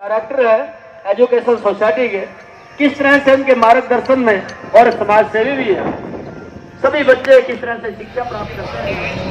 Director है education society के, किस तरह से उनके मार्गदर्शन में और समाज सेवी भी है, सभी बच्चे किस तरह से शिक्षा प्राप्त करते हैं।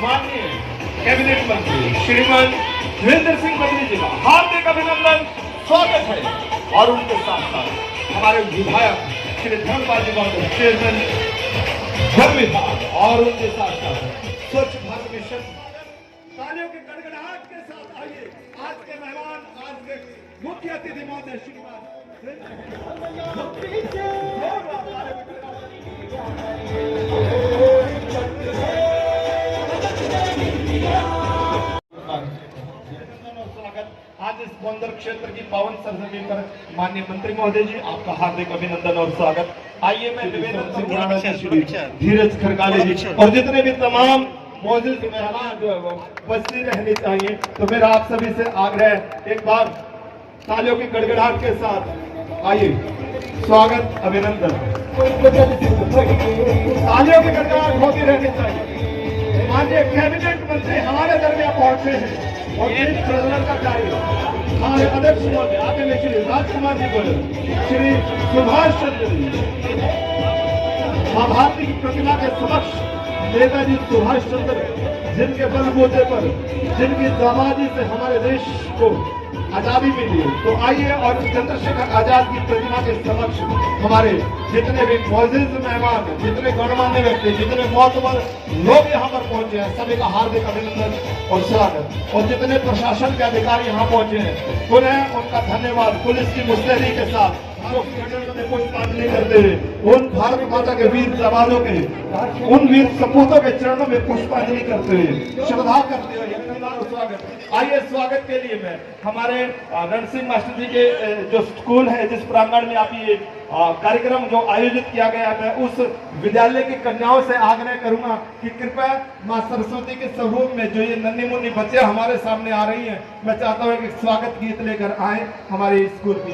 माननीय कैबिनेट मंत्री श्रीमान धीरेन्द्र सिंह बदली जी का हार्दिक अभिनंदन, स्वागत है। और उनके साथ साथ हमारे विधायक श्री धर्मपाल जी महोदय, चेयरमैन वन विभाग, और उनके साथ साथ स्वच्छ भारत मिशन। तालियों के गड़गड़ाहट के साथ आइए आज के मेहमान, आज के मुख्य अतिथि महोदय श्रीमान आज इस बंदर क्षेत्र की पावन सरजमी पर माननीय मंत्री महोदय जी, आपका हार्दिक अभिनंदन और स्वागत। आइए मैं निवेदन करूंगा धीरज खरगाले जी और जितने भी तमाम मौजूद मेहमान जो है वो उपस्थित रहने चाहिए। तो मेरा आप सभी से आग्रह, एक बार तालियों की गड़गड़ाहट के साथ आइए, स्वागत अभिनंदन। तालियों की गड़गड़ाहट होती रहनी चाहिए। माननीय कैबिनेट मंत्री हमारे दरमियान पहुंचे हैं और देश प्रज्वलन का कार्य हमारे अध्यक्ष महोदय आगे में श्री राजकुमार जी बोले, श्री सुभाष चंद्र जी मां भारती की प्रतिमा के समक्ष नेताजी सुभाष चंद्र, जिनके बलबूते पर, जिनकी दामादी से हमारे देश को आजादी मिली, तो आइए और चंद्रशेखर आजाद की प्रतिमा के समक्ष हमारे जितने भी मौजूद मेहमान, जितने गणमान्य व्यक्ति, जितने मोतबर लोग यहाँ पर पहुंचे हैं, सभी का हार्दिक अभिनंदन और स्वागत। और जितने प्रशासन के अधिकारी यहाँ पहुंचे हैं, उन्हें उनका धन्यवाद। पुलिस की मुस्तैदी के साथ में पुष्पांजलि करते हुए उन भारत माता के वीर जवानों के, उन वीर सपूतों के चरणों में पुष्पांजलि करते हुए, श्रद्धा करते हुए स्वागत। आइए, स्वागत के लिए मैं हमारे रण सिंह मास्टर जी के जो स्कूल है, जिस प्रांगण में आप ये कार्यक्रम जो आयोजित किया गया है, मैं उस विद्यालय की कन्याओं से आग्रह करूंगा कि कृपया मां सरस्वती के स्वरूप में जो ये नन्ही मुन्नी बच्चे हमारे सामने आ रही हैं, मैं चाहता हूं कि स्वागत गीत लेकर आए हमारे स्कूल की।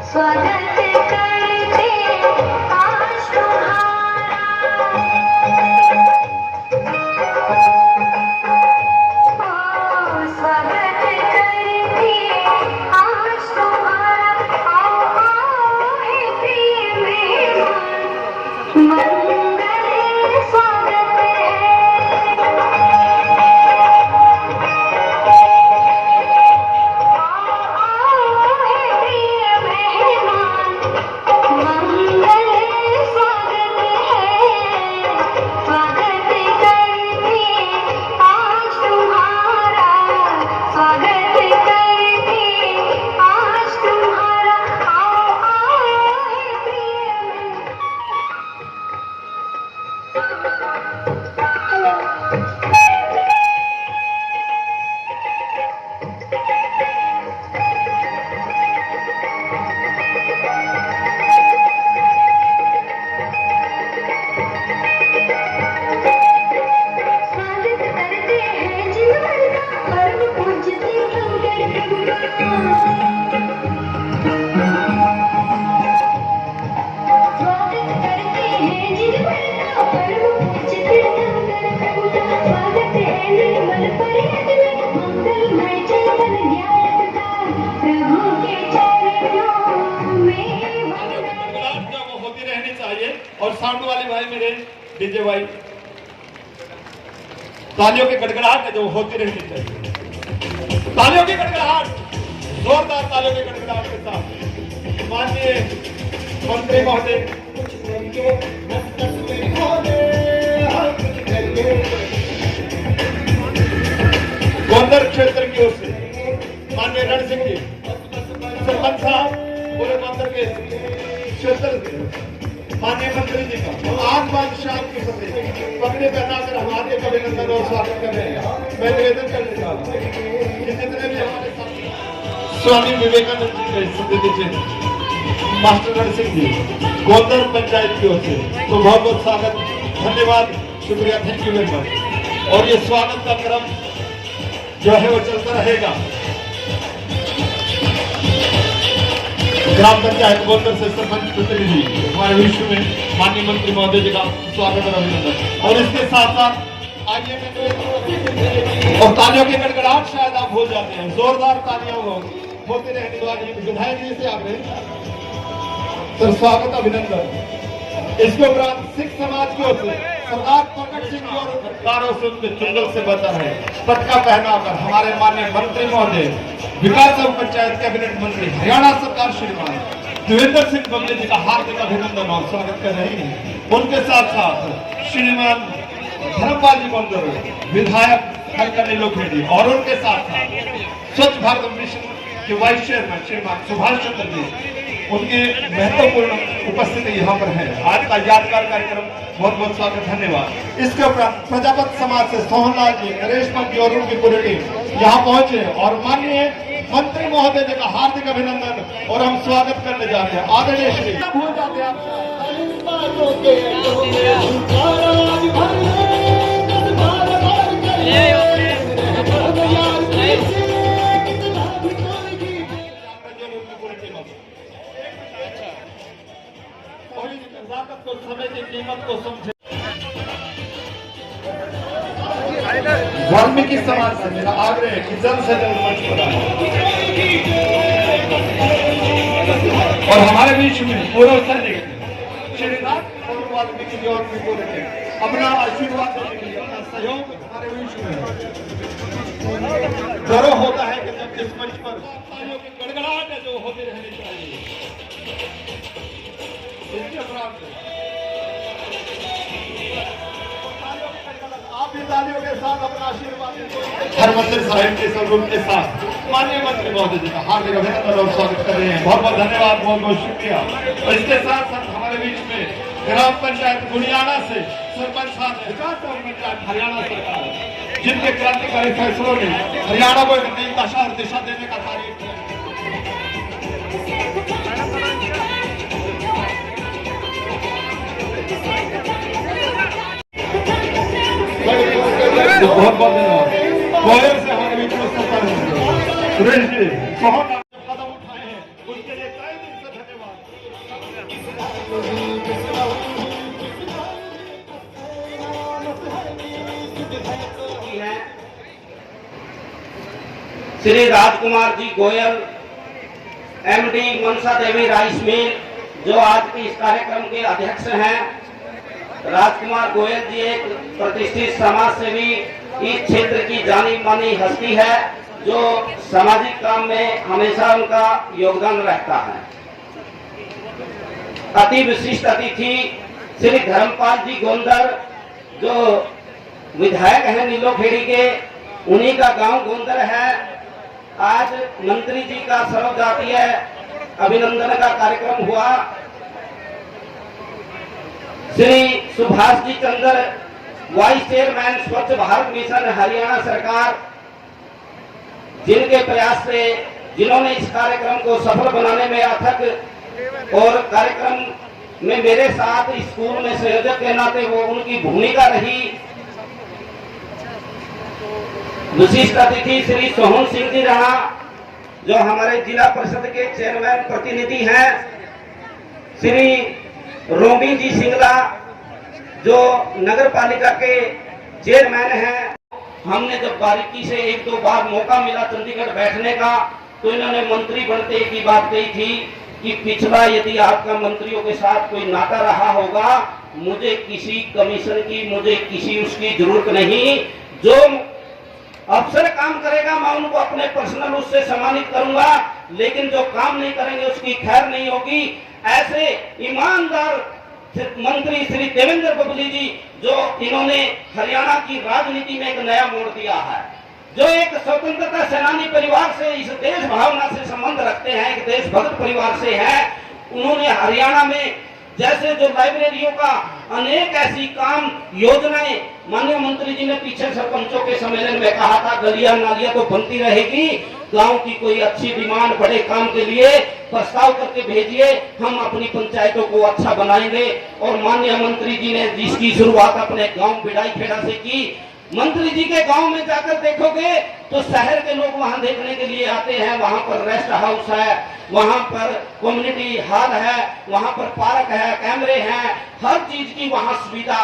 स्वागत करते आज तुम्हारा। डीजे वाई तालियों की गड़गड़ाहट है जो होती रहनी चाहिए। तालियों की गड़गड़ाहट, जोरदार तालियों की गड़गड़ाहट के साथ माननीय मंत्री महोदय गोंदर क्षेत्र की ओर से माननीय रण सिंह जी सरपंच साहब पूरे गोंदर के क्षेत्र से माननीय मंत्री जी का आज बादशाह की पगड़ी पहनाकर हमारे अभिनंदन और स्वागत कर रहे हैं। मैं निवेदन करने जा रहा हूँ कि जितने भी हमारे साथ स्वामी विवेकानंद जी के स्मृति चिन्ह मास्टर रण सिंह जी गोंदर पंचायत की ओर से तो बहुत बहुत स्वागत, धन्यवाद, शुक्रिया, थैंक यू वेरी मच। और ये स्वागत का क्रम जो है वो चलता रहेगा। ग्राम पंचायत गोंदर से सरपंच प्रतिनिधि हमारे विश्व में माननीय मंत्री महोदय जी का स्वागत और अभिनंदन। और इसके साथ साथ आइए और तालियों की गड़गड़ाहट शायद आप भूल जाते हैं, जोरदार तालियां होते रहने वाली विधायक जी से आग्रह सर स्वागत अभिनंदन। इसके उपरांत सिख समाज की ओर से सरदार प्रकट सिंह जी और कारों से उनके चुंगल से बचा है पटका पहनाकर हमारे माननीय मंत्री महोदय विकास एवं पंचायत कैबिनेट मंत्री हरियाणा सरकार श्रीमान देवेंद्र सिंह बबली जी का हार्दिक अभिनंदन और स्वागत कर रहे हैं। उनके साथ साथ श्रीमान धर्मपाल जी गोंदर विधायक हल्का नीलोखेड़ी और उनके साथ साथ स्वच्छ भारत मिशन के वाइस चेयरमैन श्रीमान सुभाष चंद्र जी, उनकी महत्वपूर्ण उपस्थिति यहाँ पर है। आज का यादगार कार्यक्रम, बहुत बहुत स्वागत, धन्यवाद। इसके उपरांत प्रजापत समाज से सोहनलाल जी, नरेश जी और उनकी पूरी टीम यहाँ पहुंचे और माननीय मंत्री महोदय जी का हार्दिक अभिनंदन और हम स्वागत करने जा रहे हैं। आदरणीय श्री भूल जाते हैं को समय की कीमत को समझे। वाल्मीकि समाज से मेरा आग्रह है कि जल्द से जल्द मंच पर आए और हमारे बीच में पूर्व सैनिक श्रीनाथ और वाल्मीकि जी और अपना आशीर्वाद देने के लिए अपना सहयोग हमारे बीच में गर्व होता है कि जब इस मंच पर गड़गड़ाहट है जो होती रहनी चाहिए। इसके अपराध आप भी तालियों के साथ अपना आशीर्वाद हरमंदिर साहिब के स्वरूप के साथ माननीय मंत्री महोदय जी का हार्दिक अभिनंदन और स्वागत कर रहे हैं। बहुत बहुत धन्यवाद, बहुत बहुत शुक्रिया। और इसके साथ साथ हमारे बीच में ग्राम पंचायत गुड़ियाना से सरपंच साहब विकास एवं पंचायत हरियाणा सरकार, जिनके क्रांतिकारी फैसलों ने हरियाणा को एक नई दशा और दिशा देने का कार्य किया। बहुत बहुत धन्यवाद। गोयल से हमारे बीच में सुरेश जी बहुत कदम उठाए हैं, उनके लिए तहे दिल से धन्यवाद। Shri Rajkumar ji Goyal, MD Mansa Devi rice mill, जो आज के इस कार्यक्रम के अध्यक्ष हैं। राजकुमार गोयल जी एक प्रतिष्ठित समाज सेवी, इस क्षेत्र की जानी मानी हस्ती है, जो सामाजिक काम में हमेशा उनका योगदान रहता है। अति विशिष्ट अतिथि श्री धर्मपाल जी गोंदर, जो विधायक हैं नीलोखेड़ी के, उन्हीं का गांव गोंदर है। आज मंत्री जी का सर्वजातीय अभिनंदन का कार्यक्रम हुआ। श्री सुभाष जी चंद्र, वाइस चेयरमैन स्वच्छ भारत मिशन हरियाणा सरकार, जिनके प्रयास से जिन्होंने इस कार्यक्रम को सफल बनाने में अथक और कार्यक्रम में मेरे साथ स्कूल में संयोजक के नाते वो उनकी भूमिका रही। विशिष्ट अतिथि श्री सोहन सिंह जी रहा, जो हमारे जिला परिषद के चेयरमैन प्रतिनिधि हैं। श्री रोमी जी सिंगला, जो नगर पालिका के चेयरमैन हैं। हमने जब बारीकी से एक दो बार मौका मिला चंडीगढ़ बैठने का, तो इन्होंने मंत्री बनते की बात कही थी कि पिछला यदि आपका मंत्रियों के साथ कोई नाता रहा होगा मुझे किसी कमीशन की, मुझे किसी उसकी जरूरत नहीं। जो अफसर काम करेगा मैं उनको अपने पर्सनल उससे सम्मानित करूंगा, लेकिन जो काम नहीं करेंगे उसकी खैर नहीं होगी। ऐसे ईमानदार मंत्री श्री देवेंद्र बबली जी, जो इन्होंने हरियाणा की राजनीति में एक नया मोड़ दिया है, जो एक स्वतंत्रता सेनानी परिवार से, इस देश भावना से संबंध रखते हैं, एक देशभक्त परिवार से है, उन्होंने हरियाणा में जैसे जो लाइब्रेरियों का अनेक ऐसी काम योजनाएं, माननीय मंत्री जी ने पीछे सरपंचों के सम्मेलन में कहा था, गलियां नालियां तो बनती रहेगी, गांव की कोई अच्छी डिमांड बड़े काम के लिए प्रस्ताव करके भेजिए, हम अपनी पंचायतों को अच्छा बनाएंगे। और माननीय मंत्री जी ने जिसकी शुरुआत अपने गांव बिडाई खेड़ा से की, मंत्री जी के गांव में जाकर देखोगे तो शहर के लोग वहां देखने के लिए आते हैं। वहां पर रेस्ट हाउस है, वहां पर कम्युनिटी हॉल है, वहां पर पार्क है, कैमरे हैं, हर चीज की वहां सुविधा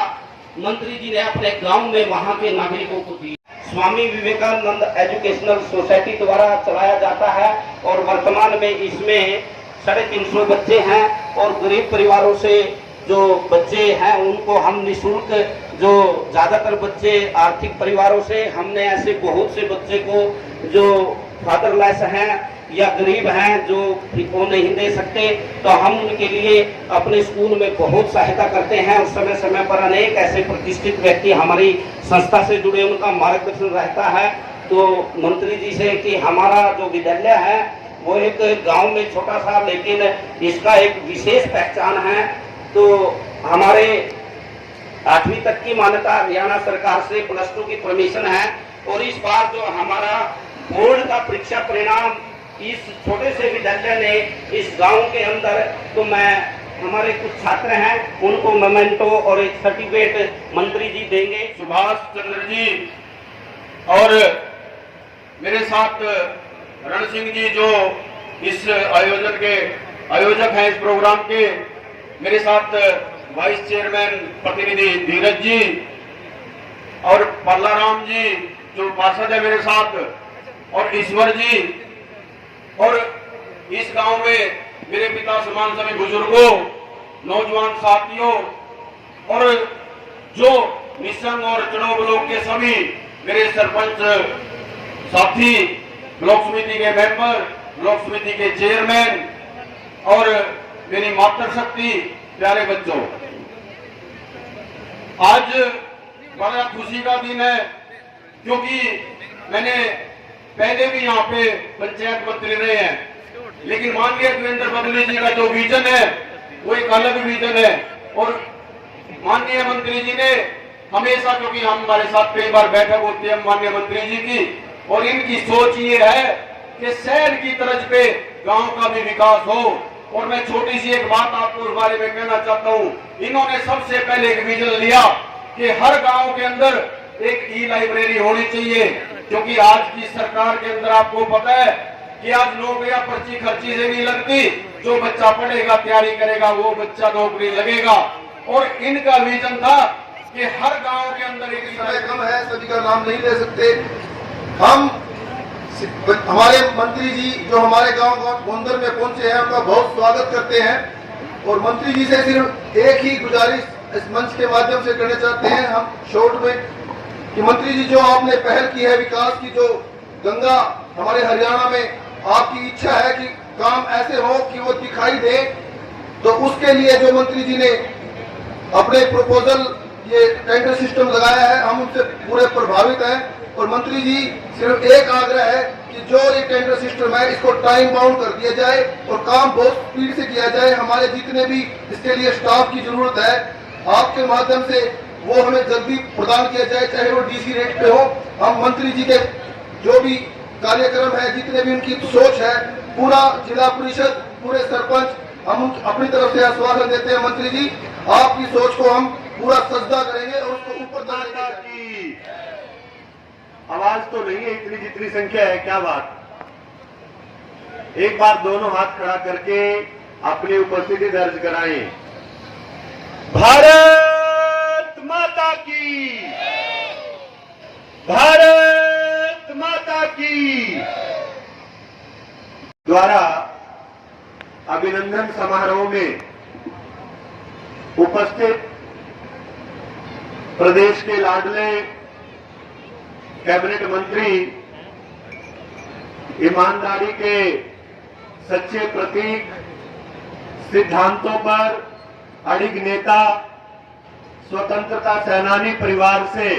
मंत्री जी ने अपने गांव में वहां के नागरिकों को दी। स्वामी विवेकानंद एजुकेशनल सोसाइटी द्वारा चलाया जाता है और वर्तमान में इसमें 350 बच्चे हैं और गरीब परिवारों से जो बच्चे हैं उनको हम निःशुल्क, जो ज्यादातर बच्चे आर्थिक परिवारों से, हमने ऐसे बहुत से बच्चे को जो फादरलेस हैं या गरीब हैं जो वो नहीं दे सकते, तो हम उनके लिए अपने स्कूल में बहुत सहायता करते हैं और समय समय पर अनेक ऐसे प्रतिष्ठित व्यक्ति हमारी संस्था से जुड़े, उनका मार्गदर्शन रहता है। तो मंत्री जी से कि हमारा जो विद्यालय है वो एक गांव में छोटा सा, लेकिन इसका एक विशेष पहचान है। तो हमारे 8वीं तक की मान्यता हरियाणा सरकार से, +2 की परमिशन है और इस बार जो हमारा बोर्ड का परीक्षा परिणाम इस छोटे से विद्यालय ने इस गांव के अंदर, तो मैं हमारे कुछ छात्र हैं उनको मोमेंटो और एक सर्टिफिकेट मंत्री जी देंगे। सुभाष चंद्र जी और मेरे साथ रण सिंह जी जो इस आयोजन के आयोजक हैं, इस प्रोग्राम के, मेरे साथ वाइस चेयरमैन प्रतिनिधि धीरज जी और पल्लाराम जी जो पार्षद है मेरे साथ, और ईश्वर जी, और इस गांव में मेरे पिता समान सभी बुजुर्गों, नौजवान साथियों और जो निसंग और चुनाव ब्लॉक के सभी मेरे सरपंच साथी, ब्लॉक समिति के मेंबर, ब्लॉक समिति के चेयरमैन और मेरी मातृशक्ति, प्यारे बच्चों, आज बड़ा खुशी का दिन है क्योंकि मैंने पहले भी यहाँ पे पंचायत मंत्री रहे हैं, लेकिन माननीय देवेंद्र बबली जी का जो विजन है वो एक अलग विजन है। और माननीय मंत्री जी ने हमेशा, क्योंकि हम हमारे साथ कई बार बैठक होती है माननीय मंत्री जी की, और इनकी सोच ये है कि शहर की तर्ज पे गांव का भी विकास हो। और मैं छोटी सी एक बात आपको उस बारे में कहना चाहता हूँ, इन्होंने सबसे पहले एक विजन लिया कि हर गांव के अंदर एक ई लाइब्रेरी होनी चाहिए, क्योंकि आज की सरकार के अंदर आपको पता है कि आज नौकरियां पर्ची खर्ची से नहीं लगती, जो बच्चा पढ़ेगा, तैयारी करेगा, वो बच्चा नौकरी लगेगा। और इनका विजन था कि हर गांव के अंदर एक समय कम है, सभी का नाम नहीं ले सकते। हम हमारे मंत्री जी जो हमारे गांव गोंदर में पहुंचे हैं उनका बहुत स्वागत करते हैं। और मंत्री जी से सिर्फ एक ही गुजारिश इस मंच के माध्यम से करना चाहते हैं हम शॉर्ट में, कि मंत्री जी जो आपने पहल की है विकास की, जो गंगा हमारे हरियाणा में, आपकी इच्छा है कि काम ऐसे हो कि वो दिखाई दे, तो उसके लिए जो मंत्री जी ने अपने प्रपोजल ये टेंडर सिस्टम लगाया है, हम उनसे पूरे प्रभावित हैं। और मंत्री जी सिर्फ एक आग्रह है कि जो ये टेंडर सिस्टम है इसको टाइम बाउंड कर दिया जाए और काम बहुत स्पीड से किया जाए। हमारे जितने भी इसके लिए स्टाफ की जरूरत है, आपके माध्यम से वो हमें जल्दी प्रदान किया जाए, चाहे वो डीसी रेट पे हो। हम मंत्री जी के जो भी कार्यक्रम है, जितने भी उनकी सोच है, पूरा जिला परिषद, पूरे सरपंच, हम अपनी तरफ से आश्वासन देते हैं मंत्री जी, आपकी सोच को हम पूरा सजदा करेंगे और उसको ऊपर तक की आवाज तो नहीं है इतनी जितनी संख्या है, क्या बात। एक बार दोनों हाथ खड़ा करके अपनी उपस्थिति दर्ज कराएं। भारत माता की, भारत माता की द्वारा अभिनंदन समारोह में उपस्थित प्रदेश के लाडले कैबिनेट मंत्री, ईमानदारी के सच्चे प्रतीक, सिद्धांतों पर अडिग नेता, स्वतंत्रता सेनानी परिवार से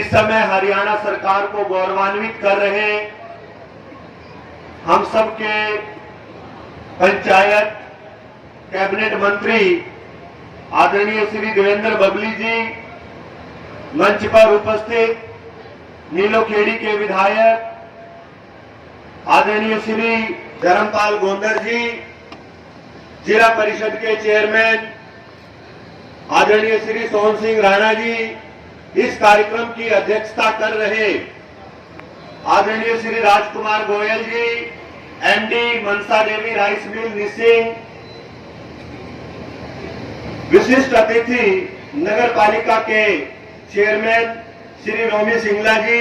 इस समय हरियाणा सरकार को गौरवान्वित कर रहे हम सबके पंचायत कैबिनेट मंत्री आदरणीय श्री देवेंद्र बबली जी, मंच पर उपस्थित नीलोखेड़ी के विधायक आदरणीय श्री धर्मपाल गोंदर जी, जिला परिषद के चेयरमैन आदरणीय श्री सोहन सिंह राणा जी, इस कार्यक्रम की अध्यक्षता कर रहे आदरणीय श्री राजकुमार गोयल जी, MD Mansa Devi rice mill Nising, विशिष्ट अतिथि नगर पालिका के चेयरमैन श्री रोमी सिंगला जी,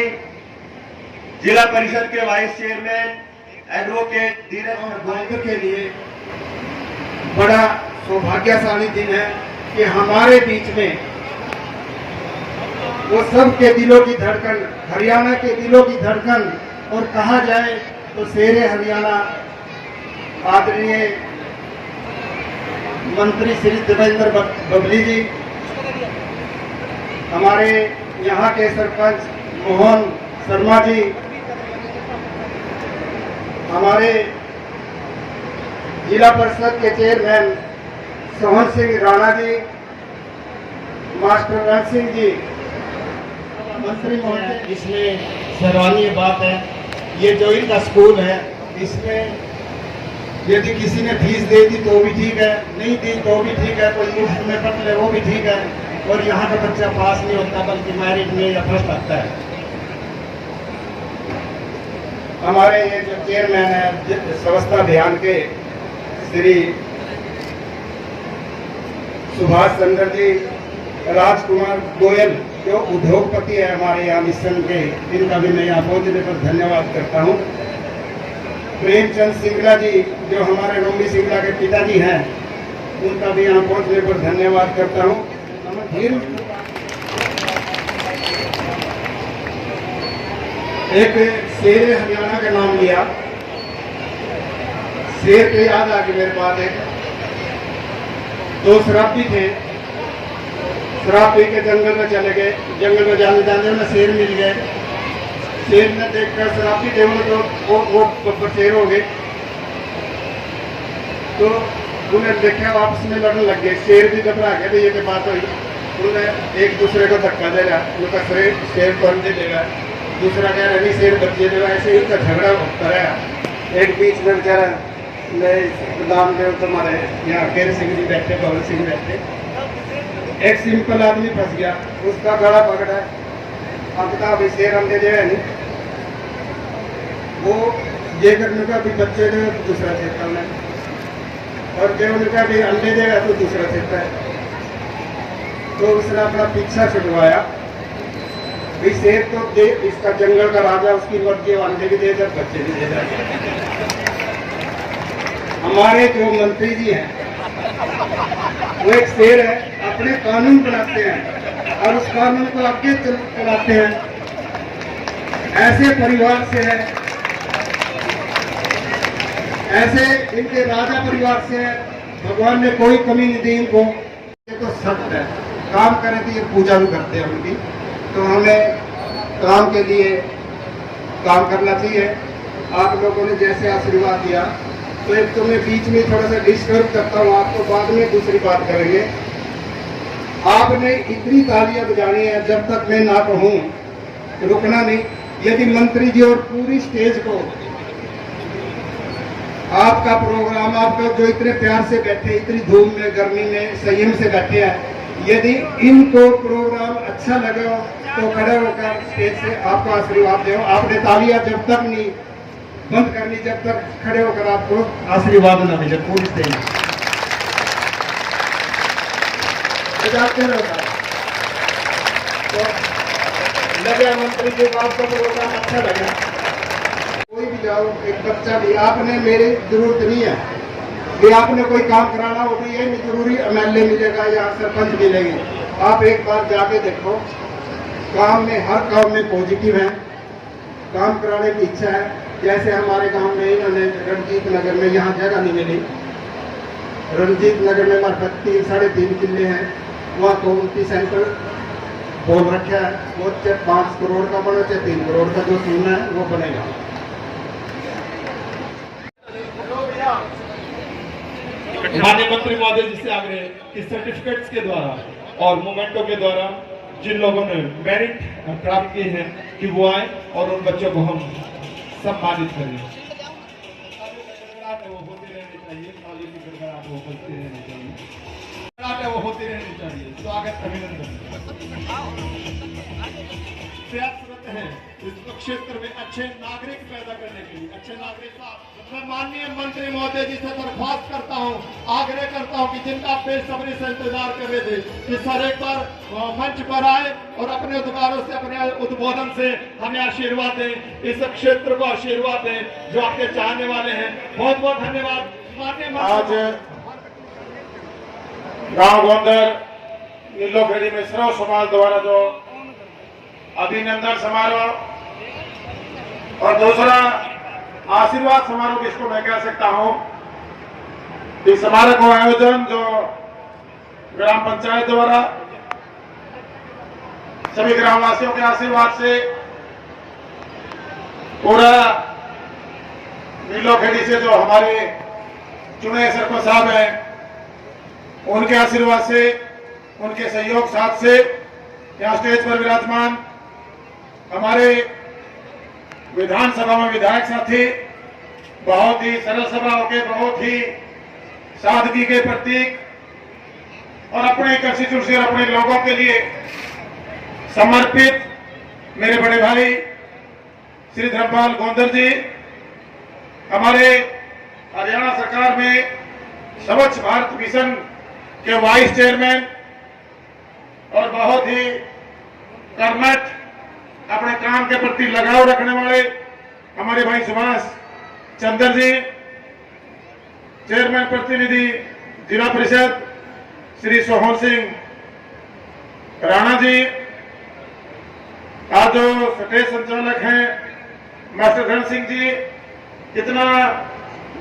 जिला परिषद के वाइस चेयरमैन एडवोकेट धीरज गोविंद के लिए बड़ा सौभाग्यशाली दिन है कि हमारे बीच में वो सब के दिलों की धड़कन, हरियाणा के दिलों की धड़कन, और कहा जाए तो शेरे हरियाणा आदरणीय मंत्री श्री देवेंद्र बबली जी, हमारे यहाँ के सरपंच मोहन शर्मा जी, हमारे जिला परिषद के चेयरमैन सोहन सिंह राणा जी, मास्टर रण सिंह जी, मंत्री महोदय। इसमें सराहनीय बात है, ये जो इनका स्कूल है, इसमें यदि किसी ने फीस दे दी तो भी ठीक है, नहीं दी तो भी ठीक है, कोई मुफ्त में पढ़ ले वो भी ठीक है, और यहाँ का बच्चा पास नहीं होता बल्कि मेरिट में या फर्स्ट आता है। हमारे ये जो चेयरमैन है स्वच्छता अभियान के श्री सुभाष चंद्र जी, राजकुमार गोयल जो उद्योगपति है हमारे यहाँ मिशन के, इनका भी मैं यहाँ पहुंचने पर धन्यवाद करता हूँ। प्रेमचंद सिंगला जी जो हमारे रोमी सिंगला के पिताजी हैं, उनका भी यहाँ पहुंचने पर धन्यवाद करता हूँ। एक शेर हरियाणा का नाम लिया, शेर के याद आ गई मेरे पास। एक दो शराबी थे, शराब पी के जंगल में चले गए, जंगल में जाने जाने में शेर मिल गए। शेर ने देखकर शराबी थे तो वो शेर हो गए, तो उन्हें देखा आपस में लड़ने लग गए। शेर भी घबरा गए, ये के बात हुई, उन्हें एक दूसरे को धक्का दे रहा, उनका शेर पर दे देगा, दूसरा कह रहा नहीं शेर बच्चे देगा, ऐसे ही उनका झगड़ा होता रहा। एक बीच में बेचारा नाम देव तुम्हारे यहाँ केर सिंह जी बैठे, भवन सिंह बैठे, एक सिंपल आदमी फंस गया, उसका गला पकड़ा, अब तो अभी शेर अंडे जो है नहीं, वो ये करने का भी बच्चे जो दूसरा शेर करना है, और जो उनका भी अंडे देगा तो दूसरा शेर है। तो उसने अपना पीछा छुड़वाया, भी शेर तो दे, इसका जंगल का राजा, उसकी मर्जी, अंडे भी दे जाए बच्चे भी दे जाए। हमारे जो मंत्री जी हैं वो एक शेर है, अपने कानून बनाते हैं और उस कानून को आगे चलाते हैं। ऐसे परिवार से है, ऐसे इनके राजा परिवार से है, भगवान ने कोई कमी नहीं दी इनको। ये तो सत्य है, काम करें तो ये पूजा भी करते हैं उनकी, तो हमें काम के लिए काम करना चाहिए। आप लोगों ने जैसे आशीर्वाद दिया, तो एक तो मैं बीच में थोड़ा सा डिस्टर्ब करता हूँ आपको, बाद में दूसरी बात करेंगे। आपने इतनी तालियां बजानी है, जब तक मैं ना कहूँ रुकना नहीं। यदि मंत्री जी और पूरी स्टेज को आपका प्रोग्राम, आपका जो इतने प्यार से बैठे, इतनी धूप में गर्मी में संयम से बैठे हैं, यदि इनको प्रोग्राम अच्छा लगे हो तो खड़े होकर स्टेज से आपको आशीर्वाद दो। आपने तालियां जब तक नहीं बंद करनी, जब तक खड़े होकर आपको आशीर्वाद न मिले पूरी स्टेज बजाते रहो। तो लगे मंत्री जी को आपका प्रोग्राम अच्छा लगा, कोई भी जाओ, एक बच्चा भी, आपने मेरी जरूरत नहीं है कि आपने कोई काम कराना हो, भी ये नहीं जरूरी एमएलए मिलेगा या सरपंच मिलेगी। आप एक बार जाके देखो, काम में हर काम में पॉजिटिव है, काम कराने की इच्छा है। जैसे हमारे गांव में इन्होंने रणजीत नगर में, यहाँ जगह नहीं मिली, रणजीत नगर में हमारे 3.5 किले हैं, वहाँ कम्युनिटी सेंटर बोल रखा है। वो चाहे 5 करोड़ का बने चाहे 3 करोड़ का, जो सुनना है वो बनेगा। माननीय मंत्री महोदय जी से आग्रह कि सर्टिफिकेट्स के द्वारा और मोमेंटो के द्वारा जिन लोगों ने मेरिट प्राप्त किए हैं कि वो आए और उन बच्चों को हम सम्मानित करें। वो होते रहने चाहिए, वो होते रहने चाहिए, वो होते रहने चाहिए। स्वागत, अभिनंदन। प्रयासरत है इस क्षेत्र में अच्छे नागरिक पैदा करने के लिए। अच्छे नागरिक मैं माननीय मंत्री महोदय जी से दरख्वास्त करता हूं, आग्रह करता हूं कि जिनका बेसब्री से इंतजार कर रहे थे कि सर एक बार मंच पर आए और अपने उद्गारों से, अपने उद्बोधन से हमें आशीर्वाद दें, इस क्षेत्र को आशीर्वाद दें जो आपके चाहने वाले हैं। बहुत बहुत धन्यवाद। माननीय आज गांव गोंदर नीलोखेड़ी में सर्व समाज द्वारा जो अभिनंदन समारोह और दूसरा आशीर्वाद समारोह जिसको मैं कह सकता हूं, इस समारोह का आयोजन जो ग्राम पंचायत द्वारा सभी ग्रामवासियों के आशीर्वाद से पूरा नीलोखेड़ी से जो हमारे चुने सरपंच साहब हैं, उनके आशीर्वाद से, उनके सहयोग साथ से यहाँ स्टेज पर विराजमान हमारे विधानसभा में विधायक साथी, बहुत ही सरल स्वभाव के, बहुत ही सादगी के प्रतीक और अपने कंस्टिट्यूंसी और अपने लोगों के लिए समर्पित मेरे बड़े भाई श्री धर्मपाल गोंदर जी, हमारे हरियाणा सरकार में स्वच्छ भारत मिशन के वाइस चेयरमैन और बहुत ही कर्मठ, अपने काम के प्रति लगाव रखने वाले हमारे भाई सुभाष चंद्र जी, चेयरमैन प्रतिनिधि जिला परिषद श्री सोहन सिंह राणा जी, आज जो स्टेज संचालक हैं मास्टर धन सिंह जी, इतना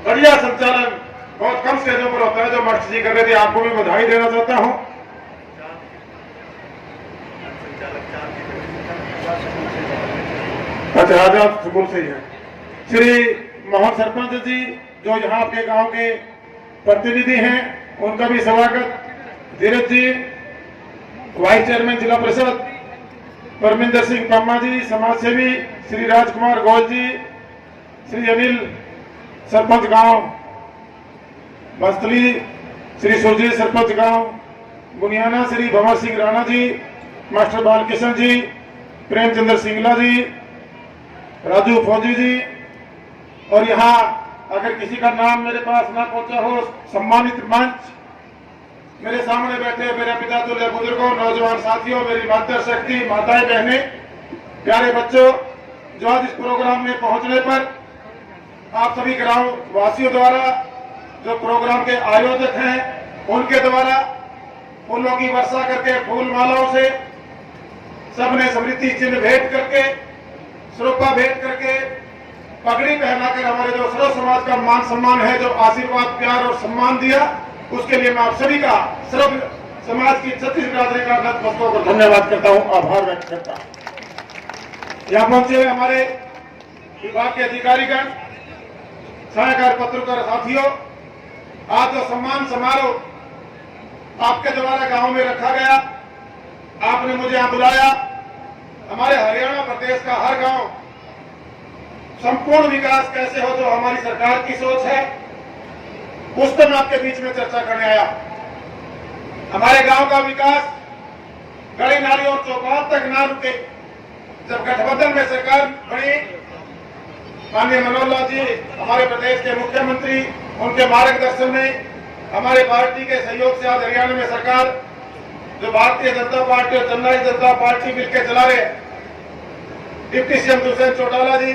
बढ़िया संचालन बहुत कम स्टेजों पर होता है जो मास्टर जी कर रहे थे, आपको मैं बधाई देना चाहता हूं। अच्छा, आजाद स्कूल से ही है। श्री मोहन सरपंच जी जो यहाँ आपके गांव के प्रतिनिधि हैं, उनका भी स्वागत। धीरज जी, वाइस चेयरमैन जिला परिषद परमिंदर सिंह पम्मा जी, समाज सेवी श्री राजकुमार गोयल जी, श्री अनिल सरपंच गांव बस्तली, श्री सुरजीत सरपंच गांव बुनियाना, श्री भंवर सिंह राणा जी, मास्टर बालकिशन जी, प्रेमचंद्र सिंगला जी, राजू फौजी जी, और यहाँ अगर किसी का नाम मेरे पास ना पहुंचा हो, सम्मानित मंच, मेरे सामने बैठे मेरे पिता तुल्य बुजुर्गों, नौजवान साथियों, मेरी मातृशक्ति, माताएं, बहनें, प्यारे बच्चों, जो आज इस प्रोग्राम में पहुंचने पर आप सभी ग्राम वासियों द्वारा, जो प्रोग्राम के आयोजक हैं, उनके द्वारा फूलों की वर्षा करके, फूल मालाओं से सबने समृद्धि चिन्ह भेंट करके, श्रोपा भेंट करके, पगड़ी पहनाकर हमारे जो सर्व समाज का मान सम्मान है, जो आशीर्वाद, प्यार और सम्मान दिया, उसके लिए मैं आप सभी का, सर्व समाज की 36 बिरादरी का नतमस्तकों को धन्यवाद करता हूं, आभार व्यक्त करता हूं। यहाँ पहुंचे हमारे विभाग के अधिकारीगण, सहायकार पत्रकार साथियों, आज जो सम्मान समारोह आपके द्वारा गांव में रखा गया, आपने मुझे यहां बुलाया। हमारे हरियाणा प्रदेश का हर गांव संपूर्ण विकास कैसे हो, जो हमारी सरकार की सोच है, उस पर मैं आपके बीच में चर्चा करने आया। हमारे गांव का विकास गली नाली और चौपाल तक ना रुके। जब गठबंधन में सरकार बनी, माननीय मनोहर लाल जी हमारे प्रदेश के मुख्यमंत्री, उनके मार्गदर्शन में, हमारे पार्टी के सहयोग से आज हरियाणा में सरकार, जो भारतीय जनता पार्टी और जननायक जनता पार्टी मिलकर चला रहे, डिप्टी सीएम दुष्यंत चौटाला जी,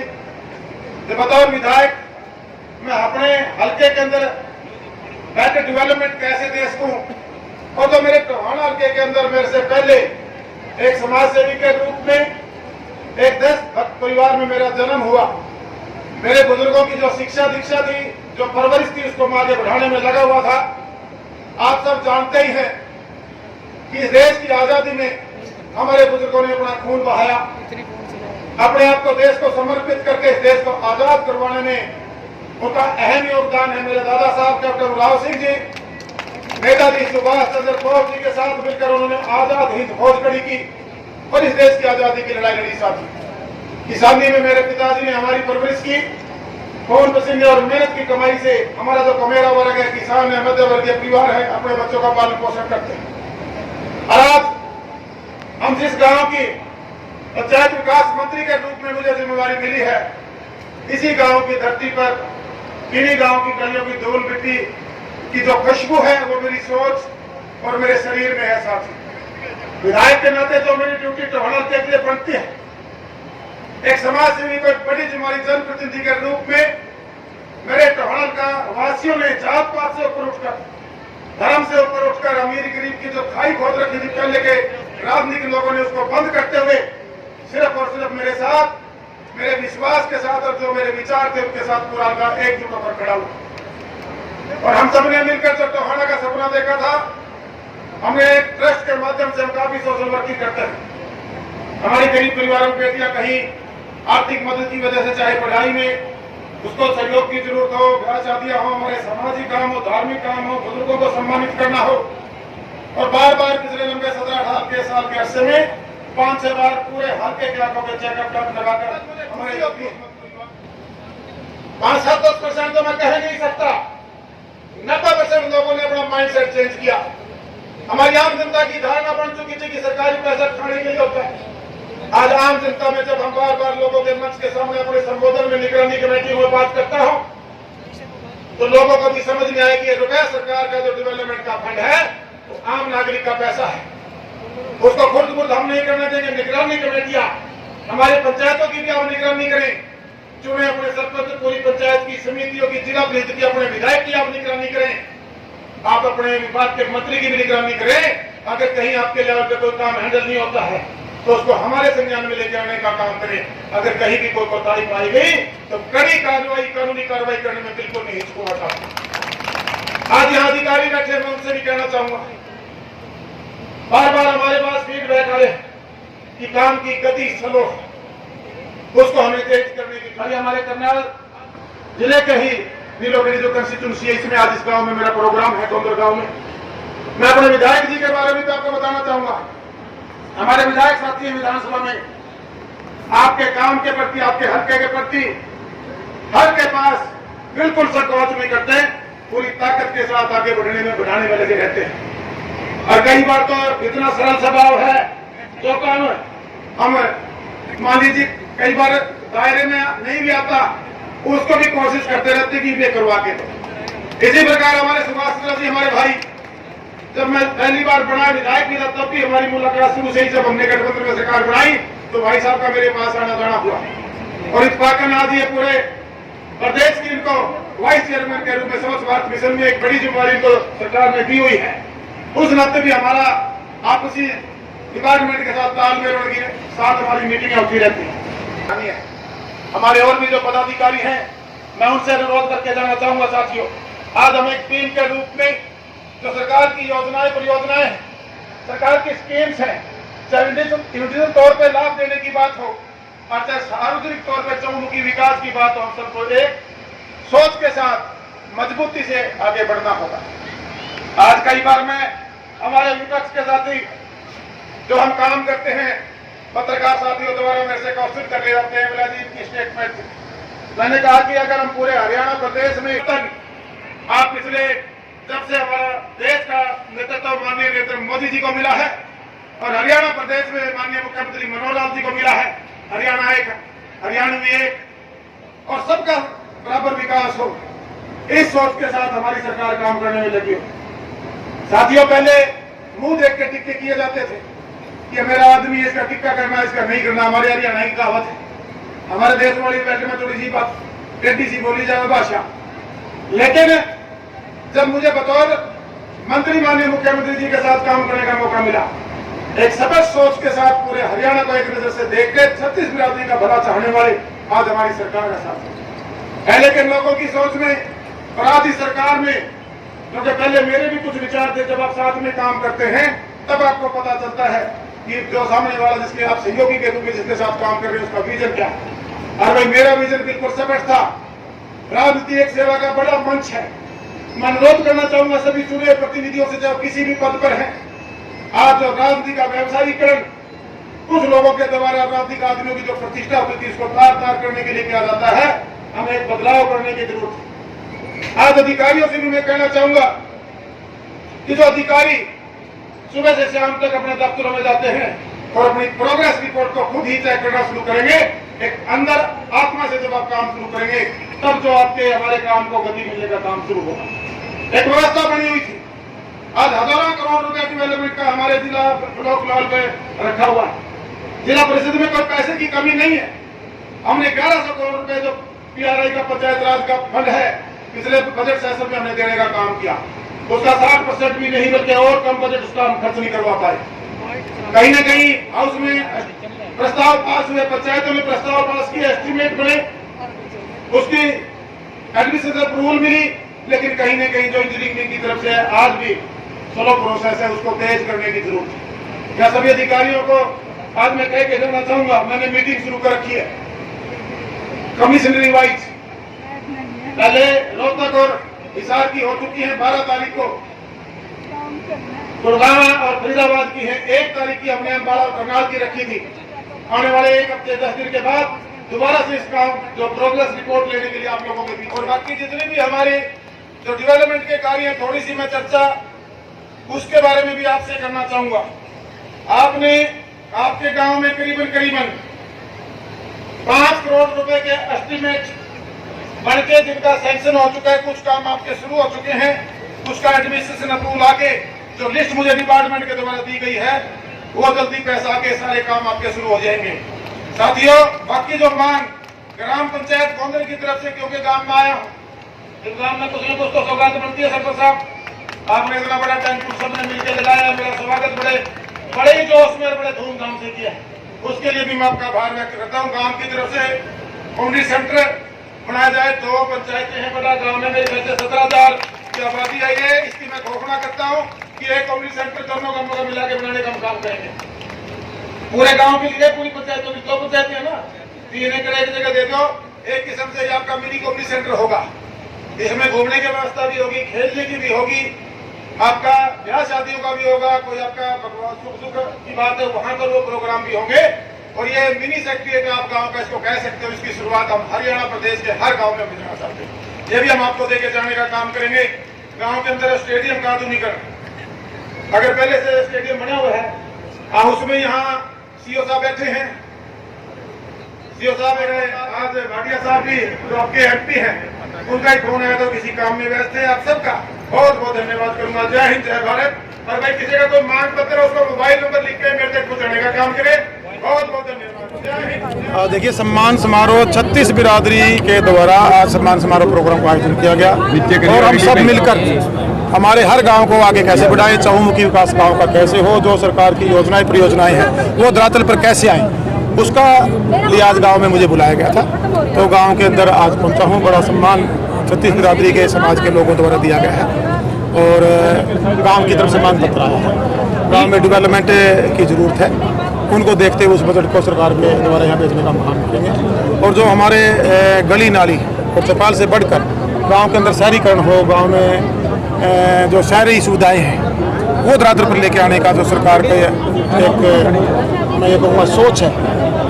जो बतौर विधायक मैं अपने हल्के के अंदर बेटर डेवलपमेंट कैसे दे सकूं, और तो मेरे टोहाना हल्के के अंदर मेरे से पहले एक समाज सेवी के रूप में एक देशभक्त परिवार में मेरा जन्म हुआ। मेरे बुजुर्गों की जो शिक्षा दीक्षा थी, जो परवरिश थी, उसको मैं आगे बढ़ाने में लगा हुआ था। आप सब जानते ही हैं कि इस देश की आजादी में हमारे बुजुर्गों ने अपना खून बहाया, अपने आप को देश को समर्पित करके इस देश को आजाद करवाने में उनका अहम योगदान है। मेरे दादा साहब कैप्टन राव सिंह जी, नेताजी सुभाष चंद्र बोस जी के साथ मिलकर उन्होंने आजाद हिंद फौज खड़ी की और इस देश की आजादी की लड़ाई लड़ी। साथी किसानी में मेरे पिताजी ने हमारी परवरिश की, खून पसीने और मेहनत की कमाई से हमारा जो कमेरा वर्ग है, किसान है, मध्य वर्गीय परिवार है, अपने बच्चों का पालन पोषण करते हैं। और आज हम जिस गांव की पंचायत विकास मंत्री के रूप में मुझे जिम्मेवारी मिली है, इसी गांव की धरती पर, इन्हीं गांव की गलियों की धूल मिट्टी की जो खुशबू है वो मेरी सोच और मेरे शरीर में है। साथी विधायक के नाते जो मेरी ड्यूटी टोहाना के लिए बनती है, एक समाज सेवी को एक बड़ी जिम्मेवारी जनप्रतिनिधि के रूप में मेरे टोहाना का वासियों ने जात पात से ऊपर उठकर, धर्म से ऊपर उठकर अमीर गरीब की जो खाई खोद रखी थी पहले के राजनीतिक लोगों ने, उसको बंद करते हुए सिर्फ और सिर्फ मेरे साथ, मेरे विश्वास के साथ और जो मेरे विचार थे उनके साथ पूरा एकजुट होकर खड़ा हुआ। और हम सबने मिलकर जो टोहाना का सपना देखा था, हमने एक ट्रस्ट के माध्यम से हम काफी सोशल वर्किंग करते हैं। हमारी गरीब परिवारों की बेटियां कहीं आर्थिक मदद की वजह से, चाहे पढ़ाई में उसको सहयोग की जरूरत हो, ब्याह शादियां हो, हमारे सामाजिक काम हो, धार्मिक काम हो, बुजुर्गों को सम्मानित करना हो, और बार बार पिछले लंबे 17-18 साल के अरसे में 5-6 बार पूरे हल्के के आंखों के चेकअप लगाकर हमारे 5-7-10% तो मैं कह नहीं सकता, 90% लोगों ने अपना माइंडसेट चेंज किया। हमारी आम जनता की धारणा बन चुकी थी कि सरकारी पैसा खाने के लिए होता है। आज आम जनता में जब हम बार बार लोगों के मंच के सामने अपने संबोधन में निगरानी कमेटी में बात करता हूं, तो लोगों को भी समझ में आए कि ये रुपया सरकार का जो डेवलपमेंट का फंड है वो आम नागरिक का पैसा है, उसको खुर्द हम नहीं करना चाहिए। निगरानी कमेटियां हमारे पंचायतों की भी आप निगरानी करें, चुने अपने सरपंच, पूरी पंचायत की समितियों की, जिला परिषद की, अपने विधायक की आप निगरानी करें, आप अपने विभाग के मंत्री की भी निगरानी करें। अगर कहीं आपके लेवल पे कोई काम हैंडल नहीं होता है तो उसको हमारे संज्ञान में लेके आने का काम करें। अगर कहीं भी कोई कोताही पाई गई तो कड़ी कार्रवाई, कानूनी कार्रवाई करने में बिल्कुल नहीं हिचकिचाता। आज यहाँ अधिकारी बैठे, मैं उनसे भी कहना चाहूंगा, बार बार हमारे पास फीडबैक आ रहे कि काम की गति स्लो है, उसको हमें तेज करने की। खाली हमारे करनाल जिले के ही नीलोखेड़ी जो कंस्टिट्यूंसी है, इसमें आज इस गांव में मेरा प्रोग्राम है, गोंदर गांव में। मैं अपने विधायक जी के बारे में भी आपको बताना चाहूंगा। हमारे विधायक साथी विधानसभा में आपके काम के प्रति, आपके हल्के के प्रति, हर के पास बिल्कुल संकोच नहीं करते, पूरी ताकत के साथ आगे बढ़ने में, बढ़ाने में लगे रहते हैं। और कई बार तो इतना सरल स्वभाव है, जो काम हम मान लीजिए कई बार दायरे में नहीं भी आता, उसको भी कोशिश करते रहते कि ये करवा के दो। इसी प्रकार हमारे सुभाष चंद्र जी, हमारे भाई, जब मैं पहली बार बना विधायक भी था, तब भी हमारी मुलाकात शुरू से ही, जब हमने गठबंधन में सरकार बनाई तो भाई साहब का मेरे पास आना जाना हुआ। और इत्तेफाकन आज ये पूरे प्रदेश की इनको वाइस चेयरमैन के रूप में स्वच्छ भारत मिशन में एक बड़ी जिम्मेवारी इनको सरकार ने दी हुई है। उस नाते भी हमारा आपसी डिपार्टमेंट के साथ तालमेल के साथ हमारी मीटिंगें होती रहती है। हमारे और भी जो पदाधिकारी हैं, मैं उनसे अनुरोध करके जाना चाहूंगा साथियों, आज हम एक टीम के रूप में जो सरकार की योजनाएं, परियोजनाएं, सरकार की स्कीम्स हैं, चाहे इंडिविजुअल तौर पे लाभ देने की बात हो और चाहे सार्वजनिक तौर पे चहुमुखी विकास की बात हो, हम सबको एक सोच के साथ मजबूती से आगे बढ़ना होगा। आज कई बार मैं हमारे विपक्ष के साथी जो हम काम करते हैं, पत्रकार साथियों द्वारा मेरे से क्वेश्चन कर ले जाते हैं, बोला जी इनकी स्टेटमेंट। मैंने कहा कि अगर हम पूरे हरियाणा प्रदेश में आप पिछले जब से हमारा देश का नेतृत्व माननीय नेतृत्व मोदी जी को मिला है और हरियाणा प्रदेश में माननीय मुख्यमंत्री मनोहर लाल जी को मिला है, हरियाणा एक, हरियाणवी एक और सबका बराबर विकास हो, इस सोच के साथ हमारी सरकार काम करने में लगी हो। साथियों, पहले मुंह देख के टिक्के किए जाते थे कि मेरा आदमी इसका टिक्का करना, इसका नहीं करना, हमारे हरियाणा की कहावत है। हमारे देश वाली बैठे में थोड़ी सी बात टेढ़ी सी बोली जाए भाषा, लेकिन जब मुझे बतौर मंत्री माननीय मुख्यमंत्री जी के साथ काम करने का मौका मिला। एक सबक सोच के साथ पूरे हरियाणा को एक नजर से देख के 36 बिरादरी का भला चाहने वाले आज हमारी सरकार का साथ है। पहले के लोगों की सोच में और आज इस सरकार में, क्योंकि पहले मेरे भी कुछ विचार थे, जब आप साथ में काम करते हैं तब आपको पता चलता है कि जो सामने वाला जिसके आप सहयोगी के रूप में जिसके साथ काम कर रहे हैं उसका विजन क्या है। और भाई मेरा विजन बिल्कुल स्पष्ट था। राजनीति एक सेवा का बड़ा मंच है। मैं अनुरोध करना चाहूंगा सभी चुने प्रतिनिधियों से, जब किसी भी पद पर है, आज जो राजनीति का व्यवसायीकरण कुछ लोगों के द्वारा राजनीतिक आदमियों की जो प्रतिष्ठा होती थी उसको तार तार करने के लिए किया जाता है। हमें एक बदलाव करने की जरूरत है। आज अधिकारियों से भी मैं कहना चाहूंगा कि जो अधिकारी सुबह से शाम तक अपने दफ्तरों में जाते हैं और अपनी प्रोग्रेस रिपोर्ट को खुद ही चेक करना शुरू करेंगे, एक अंदर आत्मा से जब आप काम शुरू करेंगे तब जो आपके हमारे काम को गति मिलने का काम शुरू होगा। एक व्यवस्था बनी हुई थी। आज हजारों करोड़ रुपए डेवलपमेंट का हमारे जिला ब्लॉक लेवल पे रखा हुआ है। जिला परिषद में कोई पैसे की कमी नहीं है। हमने 1100 करोड़ रुपए जो PRI का पंचायत राज का फंड है पिछले बजट सेशन में हमने देने का काम किया। उसका 60% भी नहीं बल्कि और कम बजट उसका हम खर्च नहीं करवा पाए। कहीं न कहीं हाउस में प्रस्ताव पास हुए, पंचायतों में प्रस्ताव पास किए, एस्टीमेट बने, उसकी एडमिनिस्ट्रेटिव अप्रूवल मिली, लेकिन कहीं न कहीं जो इंजीनियरिंग की तरफ से आज भी स्लो प्रोसेस है उसको तेज करने की जरूरत है। मैं सभी अधिकारियों को आज मैं कह के जाना चाहूंगा, मैंने मीटिंग शुरू कर रखी है कमिश्नरी वाइज। पहले रोहतक और हिसार की हो चुकी है, 12 तारीख को गुड़गांव और फरीदाबाद की है, 1 तारीख की हमने अम्बाला और करनाल की रखी थी। आने वाले 1 हफ्ते 10 दिन के बाद दोबारा से इस काम जो प्रोग्रेस रिपोर्ट लेने के लिए आप लोगों के बीच, और बाकी जितने भी हमारे जो डेवलपमेंट के कार्य हैं थोड़ी सी मैं चर्चा उसके बारे में भी आपसे करना चाहूंगा। आपने आपके गांव में करीबन 5 करोड़ रुपए के एस्टीमेट बन के जिनका सैंक्शन हो चुका है, कुछ काम आपके शुरू हो चुके हैं, कुछ का एडमिनिस्ट्रेशन अप्रूवल आके जो लिस्ट मुझे डिपार्टमेंट के द्वारा दी गई है वो जल्दी पैसा आके सारे काम आपके शुरू हो जाएंगे। साथियों, बाकी जो मांग ग्राम पंचायत गोंदर की तरफ से, क्योंकि गांव में आया हूँ, इस गांव में कुछ न कुछ तो सौगात बनती है। सरपंच साहब, आपने इतना बड़ा टैंक सबने मिलकर लगाया, मेरा स्वागत बड़े ही जोश में बड़े धूमधाम से किया, उसके लिए भी मैं आपका आभार व्यक्त करता हूँ। गांव की तरफ से कम्युनिटी सेंटर बनाया जाए। 2 पंचायतें हैं बड़ा गांव में, मेरे वैसे 17,000 की आबादी आई है। इसकी मैं घोषणा करता हूँ कि एक कम्युनिटी सेंटर दोनों गांवों का मिला के बनाने का हम काम करेंगे। पूरे गांव के लिए, पूरी पंचायतों की 2 पंचायतें है ना, 3 एकड़ एक जगह दे दो, एक किस्म से आपका मिनी कम्युनिटी सेंटर होगा। इसमें घूमने की व्यवस्था भी होगी, खेलने की भी होगी, आपका ब्याह शादियों का भी होगा, कोई आपका सुख सुख की बात है वहां पर वो प्रोग्राम भी होंगे। और ये मिनी सेक्रेटरीट आप गांव का इसको कह सकते हो, इसकी शुरुआत हम हरियाणा प्रदेश के हर गांव में मिलना चाहते हैं। ये भी हम आपको देके जाने का काम करेंगे। गांव के अंदर स्टेडियम का आधुनिकीकरण, अगर पहले से स्टेडियम बना हुआ है, उसमें यहाँ सीओ साहब बैठे हैं, सीओ साहब आज भाटिया साहब भी जो आपके MP हैं, उनका ही फोन आया तो किसी काम में व्यस्त है। आप सबका बहुत बहुत धन्यवाद करूंगा। जय हिंद, जय भारत। और भाई किसी का कोई मांग पत्र है उसको मोबाइल नंबर लिख के मेरे तक पहुंचाने का काम करे। बहुत बहुत धन्यवाद। जय हिंद। देखिए, सम्मान समारोह 36 बिरादरी के द्वारा आज सम्मान समारोह प्रोग्राम का आयोजन किया गया और हम सब मिलकर हमारे हर गांव को आगे कैसे बढ़ाएं, चहुमुखी विकास गांव का कैसे हो, जो सरकार की योजनाएं परियोजनाएं हैं वो धरातल पर कैसे आएं, उसका लिए आज गांव में मुझे बुलाया गया था। तो गांव के अंदर आज पहुंचा हूं। बड़ा सम्मान 36 बिरादरी के समाज के लोगों द्वारा दिया गया है और गांव की तरफ से मांग पत्र आया है। गांव में डेवलपमेंट की जरूरत है, उनको देखते हुए उस बजट को सरकार के द्वारा यहाँ भेजने का काम करेंगे। और जो हमारे गली नाली और चौपाल से बढ़कर गांव के अंदर शहरीकरण हो, गांव में जो शहरी सुविधाएं हैं वो धरातल पर लेके आने का जो सरकार का एक मैं ये कहूँगा सोच है,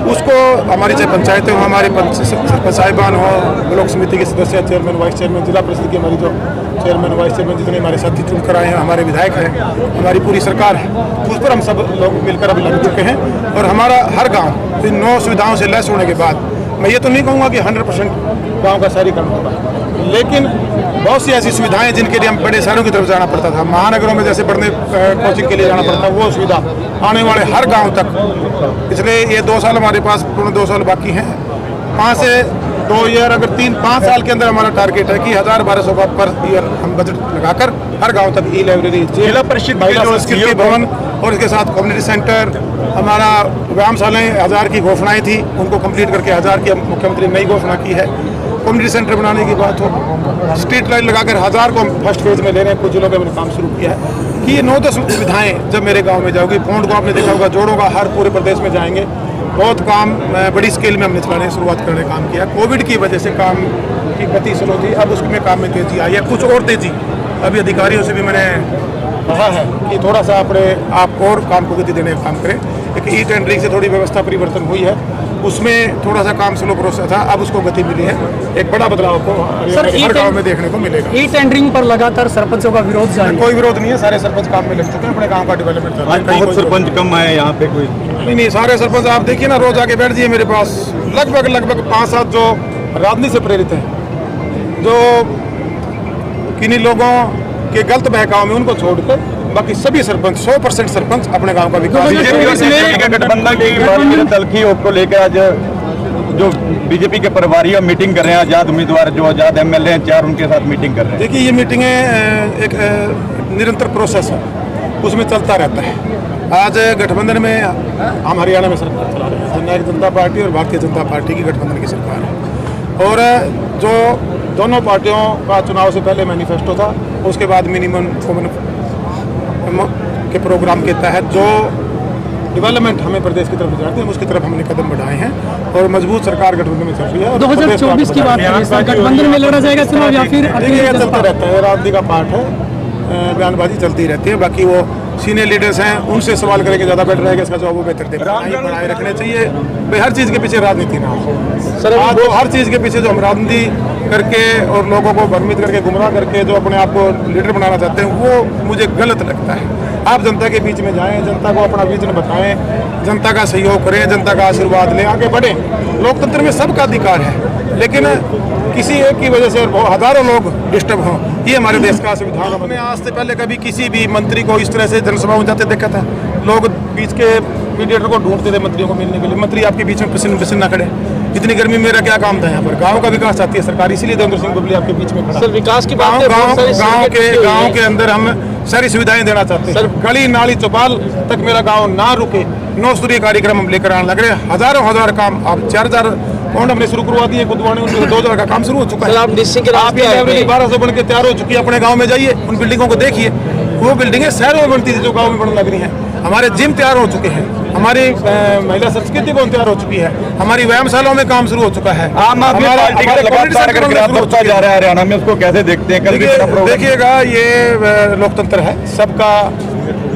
उसको हमारी चाहे पंचायतें हो, हमारे सरपंच साहिबान हो, ब्लॉक समिति के सदस्य, चेयरमैन, वाइस चेयरमैन, जिला परिषद की हमारी जो चेयरमैन, वाइस चेयरमैन जितने हमारे साथी चुनकर आए हैं, हमारे विधायक हैं, हमारी पूरी सरकार है, उस पर हम सब लोग मिलकर अभी लग चुके हैं। और हमारा हर गाँव इन 9 सुविधाओं से लैस होने के बाद मैं ये तो नहीं कहूँगा कि 100% गाँव का शहरीकरण होगा, लेकिन बहुत सी ऐसी सुविधाएं जिनके लिए हम बड़े शहरों की तरफ जाना पड़ता था, महानगरों में जैसे पढ़ने कोचिंग के लिए जाना पड़ता, वो सुविधा आने वाले हर गांव तक। इसलिए ये 2 साल हमारे पास, पूर्ण 2 साल बाकी हैं। 5 से 2 ईयर, अगर 3-5 साल के अंदर हमारा टारगेट है कि 1000-1200 का पर ईयर हम बजट लगाकर हर गांव तक ई लाइब्रेरी, जिला परिषद महिला संस्कृति भवन और इसके साथ कम्युनिटी सेंटर, हमारा व्यायामशालाएँ 1000 की घोषणाएँ थी, उनको कंप्लीट करके 1000 की मुख्यमंत्री नई घोषणा की है। कम्युनिटी सेंटर बनाने की बात हो, स्ट्रीट लाइट लगाकर 1000 को हम फर्स्ट फेज में ले रहे हैं। कुछ जिलों में हमने काम शुरू किया है कि ये 9-10 सुविधाएं जब मेरे गांव में जाओगी, पौंड को आपने देखा होगा, जोड़ों का हर पूरे प्रदेश में जाएंगे। बहुत काम बड़ी स्केल में हमने चलाने शुरुआत करने काम किया। कोविड की वजह से काम की गति स्लो थी, अब उसमें काम में तेजी आई है, कुछ और तेजी। अभी अधिकारियों से भी मैंने कहा है कि थोड़ा सा अपने आप और काम को गति देने का काम करें। एक ई टेंडरिंग से थोड़ी व्यवस्था परिवर्तन हुई है, उसमें थोड़ा सा काम स्लो प्रोसेस था, अब उसको गति मिली है। एक बड़ा बदलाव को हर गांव में देखने को मिलेगा। ई टेंडरिंग पर लगातार सरपंचों का विरोध जारी। कोई विरोध नहीं है, सारे सरपंच काम में लग चुके हैं, अपने गांव का डेवलपमेंट कर रहे हैं। बहुत सरपंच कम आए यहाँ पे कोई नहीं, सारे सरपंच आप देखिए ना, रोज आके बैठ जाइए मेरे पास। लगभग 5-7 जो राजनीति से प्रेरित हैं, जो किन्हीं लोगों के गलत बहकाव में, उनको छोड़कर बाकी सभी सरपंच 100% सरपंच अपने गांव का विकास। गठबंधन की तलखी को लेकर आज जो बीजेपी के प्रभारी अब मीटिंग कर रहे हैं, आजाद उम्मीदवार जो आजाद एमएलए हैं 4, उनके साथ मीटिंग कर रहे हैं। देखिए, ये मीटिंगें एक निरंतर प्रोसेस है, उसमें चलता रहता है। आज गठबंधन में हम हरियाणा में सरकार चला रहे हैं, जननायक जनता पार्टी और भारतीय जनता पार्टी की गठबंधन की सरकार है। और जो दोनों पार्टियों का चुनाव से पहले मैनिफेस्टो था, उसके बाद मिनिमम के प्रोग्राम के तहत जो डेवलपमेंट हमें प्रदेश की तरफ जाती है, उसकी तरफ हमने कदम बढ़ाए हैं और मजबूत सरकार गठबंधन में चल रही है। 2024 की बात करें सर, गठबंधन में लड़ा जाएगा चुनाव या फिर देखिए, चलता रहता है, राजनीति का पार्ट है, बयानबाजी चलती रहती है। बाकी वो सीनियर लीडर्स हैं, उनसे सवाल करेंगे ज़्यादा बेटर रहेगा, इसका जवाब वो बेहतर दे बनाए रखने चाहिए। भाई हर चीज़ के पीछे राजनीति ना हो सर, आज हर चीज़ के पीछे जो हम राजनीति करके और लोगों को भ्रमित करके, गुमराह करके जो अपने आप को लीडर बनाना चाहते हैं, वो मुझे गलत लगता है। आप जनता के बीच में जाएं, जनता को अपना विजन बताएं, जनता का सहयोग करें, जनता का आशीर्वाद लें, आगे बढ़ें। लोकतंत्र में सबका अधिकार है, लेकिन किसी एक की वजह से हजारों लोग डिस्टर्ब हों, ये हमारे देश का संविधान है। मैंने आज से पहले कभी किसी भी मंत्री को इस तरह से जनसभा में जाते देखा था? लोग बीच के मीडिएटर को ढूंढते थे मंत्रियों को मिलने के लिए। मंत्री आपके बीच में पसीने ना खड़े, इतनी गर्मी में मेरा क्या काम था यहाँ पर? गांव का विकास चाहती है सरकार, इसीलिए देवेंद्र सिंह बबली आपके बीच में खड़ा। सर, विकास की बात गांव के अंदर हम सारी सुविधाएं देना चाहते हैं। गली नाली चौपाल तक मेरा गांव ना रुके, 9 स्तरीय कार्यक्रम हम लेकर आने लग रहे हैं। हजार काम, आप 4000 पौंड हमने शुरू करवा दिए, कुदवानी उनसे 2000 का काम शुरू हो चुका है। आप 1200 बन के तैयार हो चुकी है। अपने गाँव में जाइए, उन बिल्डिंगों को देखिए, वो बिल्डिंगें शहरों में बनती थी जो गाँव में बनने लग रही हैं। हमारे जिम तैयार हो चुके हैं, हमारी महिला संस्कृति भवन तैयार हो चुकी है, हमारी व्यायामशालाओं में काम शुरू हो चुका है। जा रहा है हरियाणा में, उसको कैसे देखते हैं? देखिएगा, ये लोकतंत्र है, सबका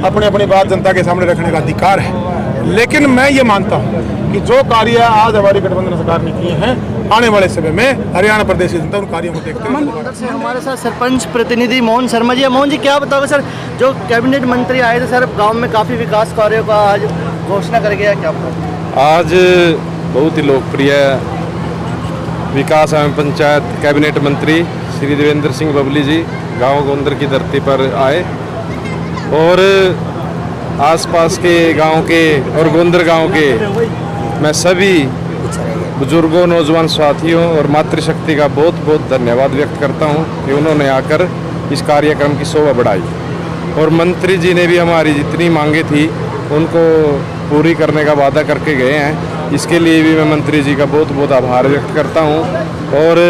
अपने अपनी बात जनता के सामने रखने का अधिकार है। लेकिन मैं ये मानता हूँ कि जो कार्य आज हमारी गठबंधन सरकार ने किए हैं, आने वाले समय में हरियाणा प्रदेश की जनता उन कार्यों को देखते हुए। हमारे साथ सरपंच प्रतिनिधि मोहन शर्मा जी। मोहन जी, क्या बताओगे सर, जो कैबिनेट मंत्री आए थे सर, गांव में काफ़ी विकास कार्यों का आज घोषणा कर गया, क्या आज बहुत ही लोकप्रिय विकास एवं पंचायत कैबिनेट मंत्री श्री देवेंद्र सिंह बबली जी गांव गोंदर की धरती पर आए और आसपास के गांव के और गोंदर गांव के मैं सभी बुजुर्गों, नौजवान साथियों और मातृशक्ति का बहुत बहुत धन्यवाद व्यक्त करता हूं कि उन्होंने आकर इस कार्यक्रम की शोभा बढ़ाई। और मंत्री जी ने भी हमारी जितनी मांगे थी उनको पूरी करने का वादा करके गए हैं। इसके लिए भी मैं मंत्री जी का बहुत बहुत आभार व्यक्त करता हूं। और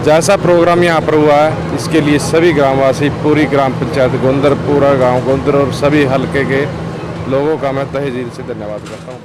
जैसा प्रोग्राम यहाँ पर हुआ है, इसके लिए सभी ग्रामवासी, पूरी ग्राम पंचायत गोंदर, पूरा गाँव गोंदर और सभी हलके के लोगों का मैं तहे दिल से धन्यवाद करता हूँ।